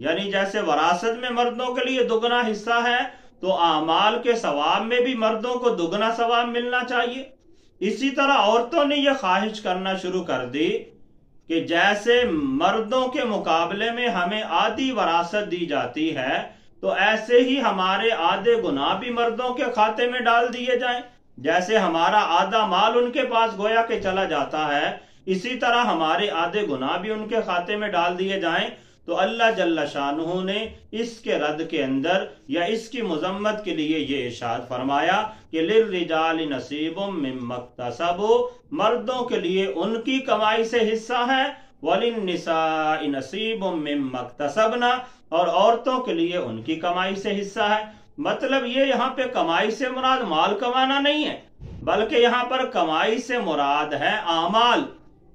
یعنی جیسے وراثت میں مردوں کے لیے دگنا حصہ ہے تو اعمال کے ثواب میں بھی مردوں کو دگنا ثواب ملنا چاہیے۔ اسی طرح عورتوں نے یہ خواہش کرنا شروع کر دی کہ جیسے مردوں کے مقابلے میں ہمیں آدھی وراثت دی جاتی ہے تو ایسے ہی ہمارے آدھے گناہ بھی مردوں کے کھاتے میں ڈال دیے جائیں۔ جیسے ہمارا آدھا مال ان کے پاس گویا کہ چلا جاتا ہے، اسی طرح ہمارے آدھے گناہ بھی ان کے کھاتے میں ڈال دیے جائیں۔ تو اللہ جل شانہ نے اس کے رد کے اندر یا اس کی مذمت کے لیے یہ ارشاد فرمایا کہ للرجال نصیب مما اکتسبوا، مردوں کے لیے ان کی کمائی سے حصہ ہے، وللنساء نصیب مما اکتسبنا، اور عورتوں کے لیے ان کی کمائی سے حصہ ہے۔ مطلب یہ یہاں پہ کمائی سے مراد مال کمانا نہیں ہے، بلکہ یہاں پر کمائی سے مراد ہے اعمال،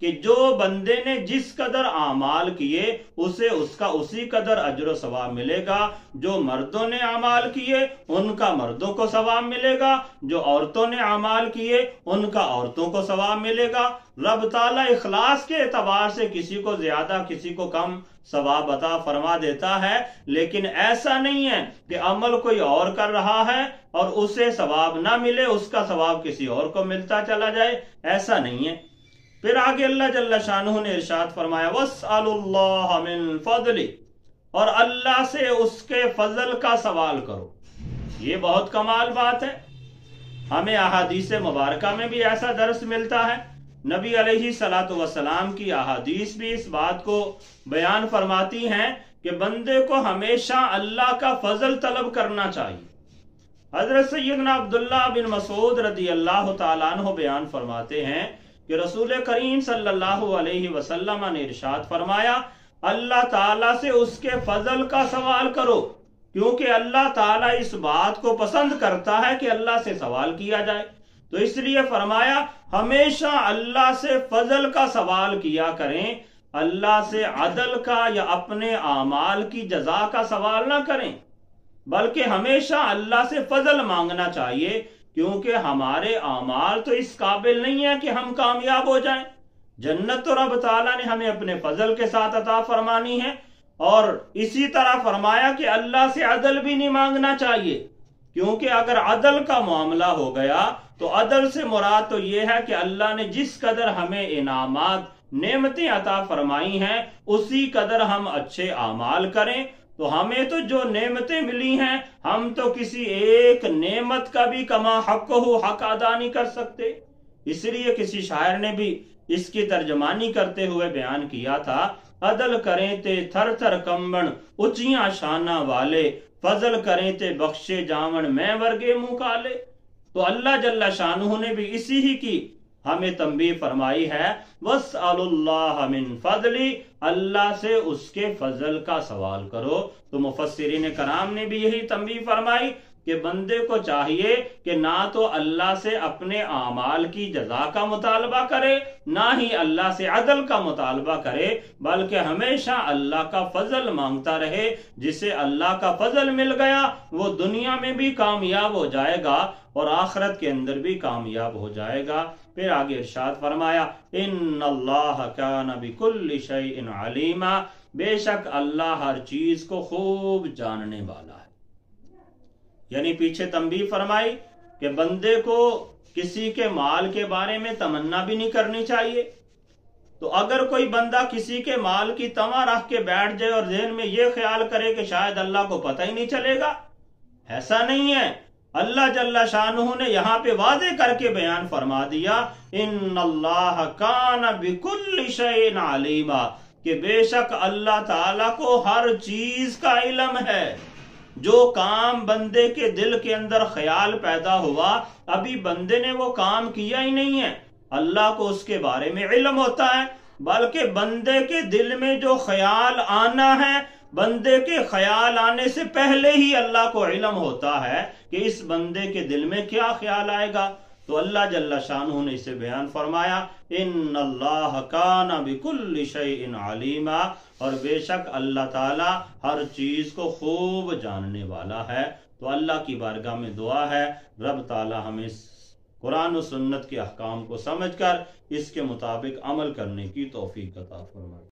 کہ جو بندے نے جس قدر اعمال کیے اسے اس کا اسی قدر اجر و ثواب ملے گا۔ جو مردوں نے اعمال کیے ان کا مردوں کو ثواب ملے گا، جو عورتوں نے اعمال کیے ان کا عورتوں کو ثواب ملے گا۔ رب تعالیٰ اخلاص کے اعتبار سے کسی کو زیادہ کسی کو کم ثواب عطا فرما دیتا ہے، لیکن ایسا نہیں ہے کہ عمل کوئی اور کر رہا ہے اور اسے ثواب نہ ملے، اس کا ثواب کسی اور کو ملتا چلا جائے، ایسا نہیں ہے۔ پھر آگے اللہ جل شانہ نے ارشاد فرمایا وَاسْأَلُوا اللَّهَ مِن فَضْلِهِ، اور اللہ سے اس کے فضل کا سوال کرو۔ یہ بہت کمال بات ہے۔ ہمیں احادیث مبارکہ میں بھی ایسا درس ملتا ہے۔ نبی علیہ الصلوۃ والسلام کی احادیث بھی اس بات کو بیان فرماتی ہیں کہ بندے کو ہمیشہ اللہ کا فضل طلب کرنا چاہیے۔ حضرت سیدنا عبداللہ بن مسعود رضی اللہ تعالیٰ عنہ بیان فرماتے ہیں کہ رسول کریم صلی اللہ علیہ وسلم نے ارشاد فرمایا اللہ تعالیٰ سے اس کے فضل کا سوال کرو، کیونکہ اللہ تعالیٰ اس بات کو پسند کرتا ہے کہ اللہ سے سوال کیا جائے۔ تو اس لیے فرمایا ہمیشہ اللہ سے فضل کا سوال کیا کریں، اللہ سے عدل کا یا اپنے اعمال کی جزا کا سوال نہ کریں، بلکہ ہمیشہ اللہ سے فضل مانگنا چاہیے، کیونکہ ہمارے اعمال تو اس قابل نہیں ہے کہ ہم کامیاب ہو جائیں۔ جنت تو رب تعالیٰ نے ہمیں اپنے فضل کے ساتھ عطا فرمانی ہے، اور اسی طرح فرمایا کہ اللہ سے عدل بھی نہیں مانگنا چاہیے، کیونکہ اگر عدل کا معاملہ ہو گیا تو عدل سے مراد تو یہ ہے کہ اللہ نے جس قدر ہمیں انعامات نعمتیں عطا فرمائی ہیں اسی قدر ہم اچھے اعمال کریں۔ تو ہمیں تو جو نعمتیں ملی ہیں ہم تو کسی ایک نعمت کا بھی کما حق ہو حق ادا نہیں کر سکتے۔ اس لیے کسی شاعر نے بھی اس کی ترجمانی کرتے ہوئے بیان کیا تھا عدل کریں تے تھر تھر کمبن اچیاں شانہ والے، فضل کریں تے بخشے جاون میں ورگے منہ کالے۔ تو اللہ جل شانہ نے بھی اسی ہی کی ہمیں تنبیہ فرمائی ہے وَاسْأَلُوا اللَّهَ مِن فَضْلِهِ، اللہ سے اس کے فضل کا سوال کرو۔ تو مفسرین کرام نے بھی یہی تنبیہ فرمائی کہ بندے کو چاہیے کہ نہ تو اللہ سے اپنے اعمال کی جزا کا مطالبہ کرے، نہ ہی اللہ سے عدل کا مطالبہ کرے، بلکہ ہمیشہ اللہ کا فضل مانگتا رہے۔ جسے اللہ کا فضل مل گیا وہ دنیا میں بھی کامیاب ہو جائے گا اور آخرت کے اندر بھی کامیاب ہو جائے گا۔ پھر آگے ارشاد فرمایا ان اللہ کان بکل شیء علیما، بے شک اللہ ہر چیز کو خوب جاننے والا ہے۔ یعنی پیچھے تنبیہ فرمائی کہ بندے کو کسی کے مال کے بارے میں تمنا بھی نہیں کرنی چاہیے۔ تو اگر کوئی بندہ کسی کے مال کی تمنا رکھ کے بیٹھ جائے اور ذہن میں یہ خیال کرے کہ شاید اللہ کو پتہ ہی نہیں چلے گا، ایسا نہیں ہے۔ اللہ جل شانہ نے یہاں پہ واضح کر کے بیان فرما دیا ان اللہ کان بکل شیء علیما، کہ بے شک اللہ تعالیٰ کو ہر چیز کا علم ہے۔ جو کام بندے کے دل کے اندر خیال پیدا ہوا ابھی بندے نے وہ کام کیا ہی نہیں ہے، اللہ کو اس کے بارے میں علم ہوتا ہے، بلکہ بندے کے دل میں جو خیال آنا ہے بندے کے خیال آنے سے پہلے ہی اللہ کو علم ہوتا ہے کہ اس بندے کے دل میں کیا خیال آئے گا۔ تو اللہ جل شانہ نے اسے بیان فرمایا ان اللہ کان بکل شیء علیما، اور بے شک اللہ تعالی ہر چیز کو خوب جاننے والا ہے۔ تو اللہ کی بارگاہ میں دعا ہے رب تعالی ہمیں قرآن و سنت کے احکام کو سمجھ کر اس کے مطابق عمل کرنے کی توفیق عطا فرمائے۔